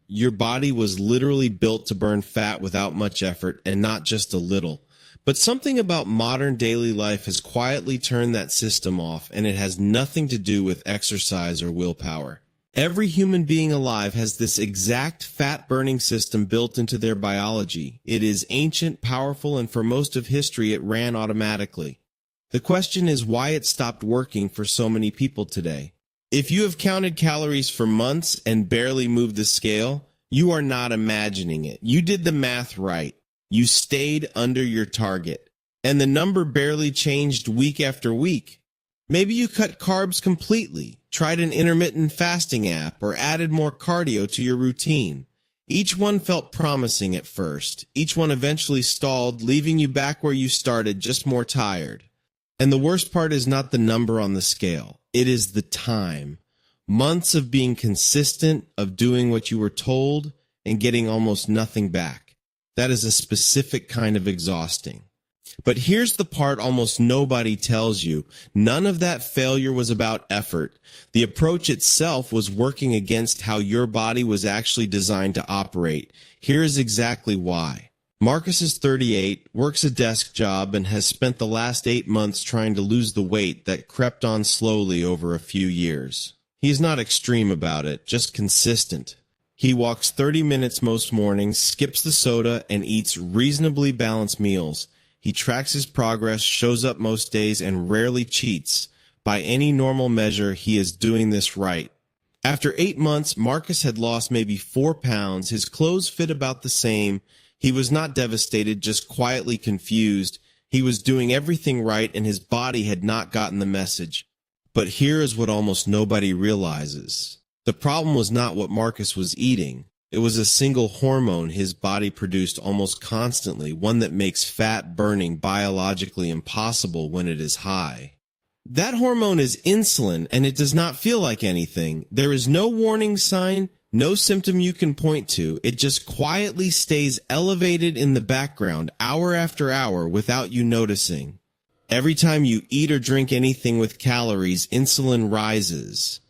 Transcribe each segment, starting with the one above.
Your body was literally built to burn fat without much effort and not just a little. But something about modern daily life has quietly turned that system off, and it has nothing to do with exercise or willpower. Every human being alive has this exact fat-burning system built into their biology. It is ancient, powerful, and for most of history it ran automatically. The question is why it stopped working for so many people today. If you have counted calories for months and barely moved the scale, you are not imagining it. You did the math right. You stayed under your target, and the number barely changed week after week. Maybe you cut carbs completely, tried an intermittent fasting app, or added more cardio to your routine. Each one felt promising at first. Each one eventually stalled, leaving you back where you started, just more tired. And the worst part is not the number on the scale. It is the time. Months of being consistent, of doing what you were told, and getting almost nothing back. That is a specific kind of exhausting. But here's the part almost nobody tells you. None of that failure was about effort. The approach itself was working against how your body was actually designed to operate. Here is exactly why. Marcus is 38, works a desk job, and has spent the last 8 months trying to lose the weight that crept on slowly over a few years. He's not extreme about it, just consistent. He walks 30 minutes most mornings, skips the soda, and eats reasonably balanced meals. He tracks his progress, shows up most days, and rarely cheats. By any normal measure, he is doing this right. After 8 months, Marcus had lost maybe 4 pounds. His clothes fit about the same. He was not devastated, just quietly confused. He was doing everything right, and his body had not gotten the message. But here is what almost nobody realizes. The problem was not what Marcus was eating. It was a single hormone his body produced almost constantly, one that makes fat burning biologically impossible when it is high. That hormone is insulin, and it does not feel like anything. There is no warning sign, no symptom you can point to. It just quietly stays elevated in the background, hour after hour, without you noticing. Every time you eat or drink anything with calories, insulin rises.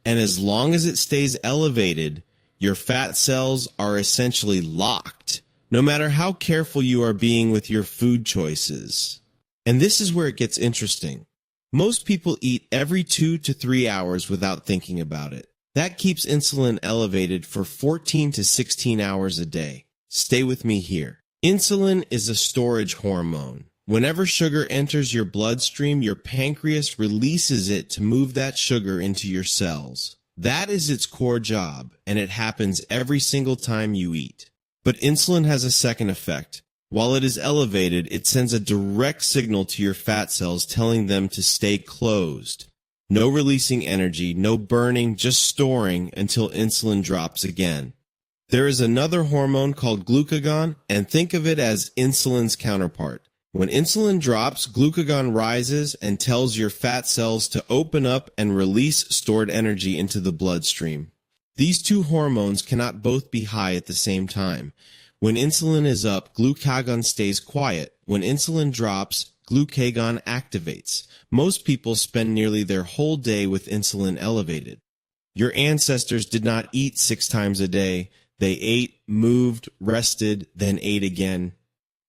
And as long as it stays elevated, your fat cells are essentially locked, no matter how careful you are being with your food choices. And this is where it gets interesting. Most people eat every 2 to 3 hours without thinking about it. That keeps insulin elevated for 14 to 16 hours a day. Stay with me here. Insulin is a storage hormone. Whenever sugar enters your bloodstream, your pancreas releases it to move that sugar into your cells. That is its core job, and it happens every single time you eat. But insulin has a second effect. While it is elevated, it sends a direct signal to your fat cells telling them to stay closed. No releasing energy, no burning, just storing until insulin drops again. There is another hormone called glucagon, and think of it as insulin's counterpart. When insulin drops, glucagon rises and tells your fat cells to open up and release stored energy into the bloodstream. These two hormones cannot both be high at the same time. When insulin is up, glucagon stays quiet. When insulin drops, glucagon activates. Most people spend nearly their whole day with insulin elevated. Your ancestors did not eat 6 times a day. They ate, moved, rested, then ate again.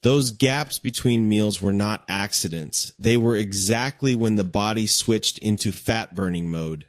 Those gaps between meals were not accidents. They were exactly when the body switched into fat-burning mode.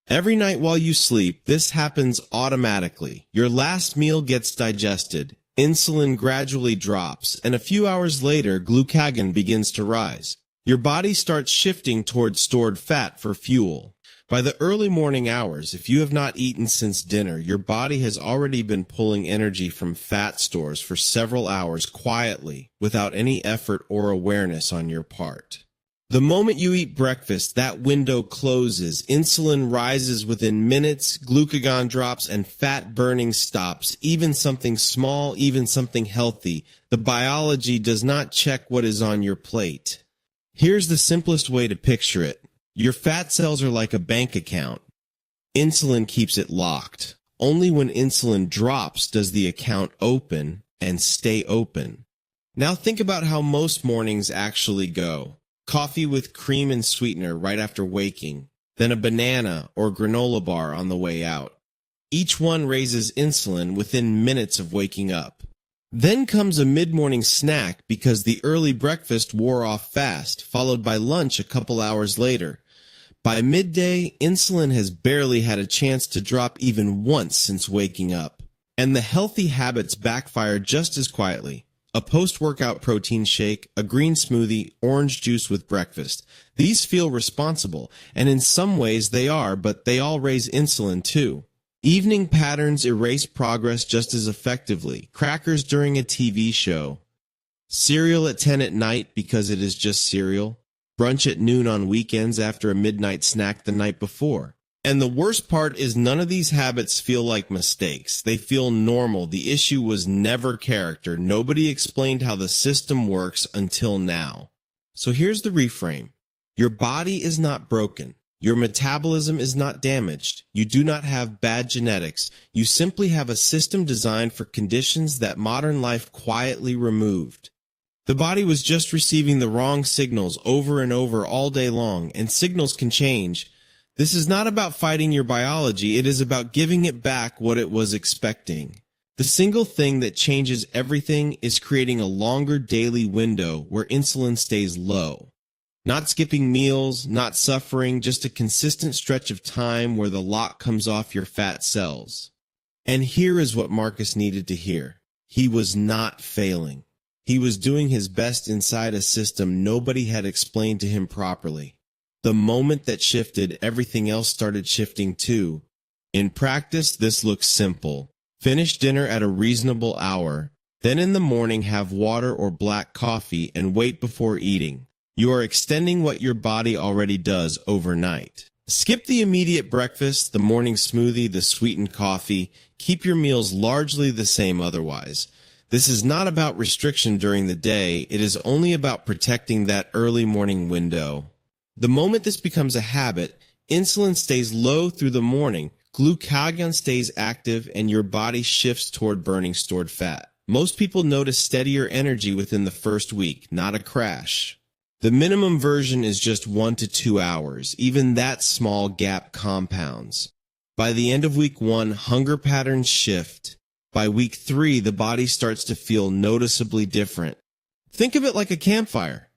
Every night while you sleep, this happens automatically. Your last meal gets digested. Insulin gradually drops, and a few hours later, glucagon begins to rise. Your body starts shifting towards stored fat for fuel. By the early morning hours, if you have not eaten since dinner, your body has already been pulling energy from fat stores for several hours quietly, without any effort or awareness on your part. The moment you eat breakfast, that window closes, insulin rises within minutes, glucagon drops, and fat burning stops. Even something small, even something healthy. The biology does not check what is on your plate. Here's the simplest way to picture it. Your fat cells are like a bank account. Insulin keeps it locked. Only when insulin drops does the account open and stay open. Now think about how most mornings actually go. Coffee with cream and sweetener right after waking, then a banana or granola bar on the way out. Each one raises insulin within minutes of waking up. Then comes a mid-morning snack because the early breakfast wore off fast, followed by lunch a couple hours later. By midday, insulin has barely had a chance to drop even once since waking up. And the healthy habits backfire just as quietly. A post-workout protein shake, a green smoothie, orange juice with breakfast. These feel responsible, and in some ways they are, but they all raise insulin too. Evening patterns erase progress just as effectively. Crackers during a TV show. Cereal at 10 at night because it is just cereal. Brunch at noon on weekends after a midnight snack the night before. And the worst part is none of these habits feel like mistakes. They feel normal. The issue was never character. Nobody explained how the system works until now. So here's the reframe. Your body is not broken. Your metabolism is not damaged. You do not have bad genetics. You simply have a system designed for conditions that modern life quietly removed. The body was just receiving the wrong signals over and over all day long, and signals can change. This is not about fighting your biology. It is about giving it back what it was expecting. The single thing that changes everything is creating a longer daily window where insulin stays low. Not skipping meals, not suffering, just a consistent stretch of time where the lock comes off your fat cells. And here is what Marcus needed to hear. He was not failing. He was doing his best inside a system nobody had explained to him properly. The moment that shifted, everything else started shifting too. In practice, this looks simple. Finish dinner at a reasonable hour. Then in the morning, have water or black coffee and wait before eating. You are extending what your body already does overnight. Skip the immediate breakfast, the morning smoothie, the sweetened coffee. Keep your meals largely the same otherwise. This is not about restriction during the day. It is only about protecting that early morning window. The moment this becomes a habit, insulin stays low through the morning, glucagon stays active, and your body shifts toward burning stored fat. Most people notice steadier energy within the first week, not a crash. The minimum version is just 1 to 2 hours. Even that small gap compounds. By the end of week 1, hunger patterns shift. By week 3, the body starts to feel noticeably different. Think of it like a campfire.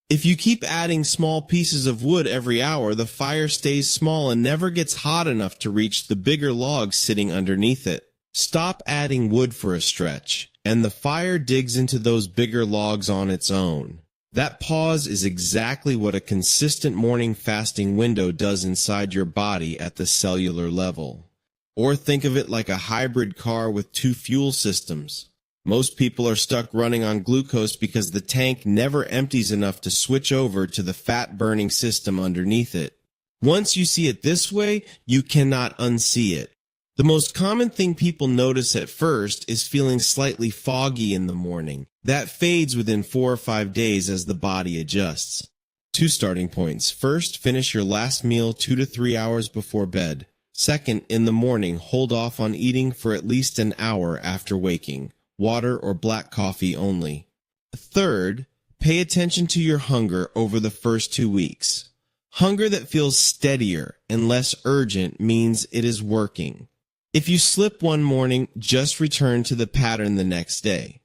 If you keep adding small pieces of wood every hour, the fire stays small and never gets hot enough to reach the bigger logs sitting underneath it. Stop adding wood for a stretch, and the fire digs into those bigger logs on its own. That pause is exactly what a consistent morning fasting window does inside your body at the cellular level. Or think of it like a hybrid car with 2 fuel systems. Most people are stuck running on glucose because the tank never empties enough to switch over to the fat-burning system underneath it. Once you see it this way, you cannot unsee it. The most common thing people notice at first is feeling slightly foggy in the morning. That fades within 4 or 5 days as the body adjusts. 2 starting points. First, finish your last meal 2 to 3 hours before bed. Second, in the morning, hold off on eating for at least an hour after waking. Water or black coffee only. Third, pay attention to your hunger over the first 2 weeks. Hunger that feels steadier and less urgent means it is working. If you slip one morning, just return to the pattern the next day.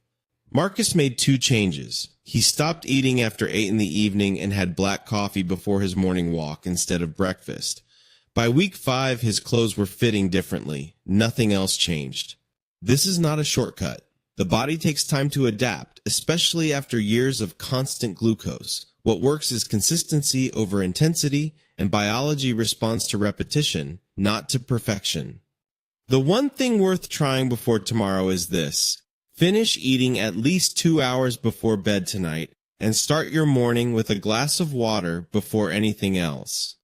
Marcus made 2 changes. He stopped eating after 8 in the evening and had black coffee before his morning walk instead of breakfast. By week 5, his clothes were fitting differently. Nothing else changed. This is not a shortcut. The body takes time to adapt, especially after years of constant glucose. What works is consistency over intensity, and biology responds to repetition, not to perfection. The one thing worth trying before tomorrow is this. Finish eating at least 2 hours before bed tonight, and start your morning with a glass of water before anything else.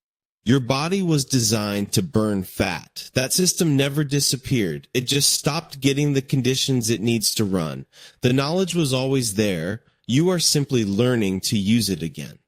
Your body was designed to burn fat. That system never disappeared. It just stopped getting the conditions it needs to run. The knowledge was always there. You are simply learning to use it again.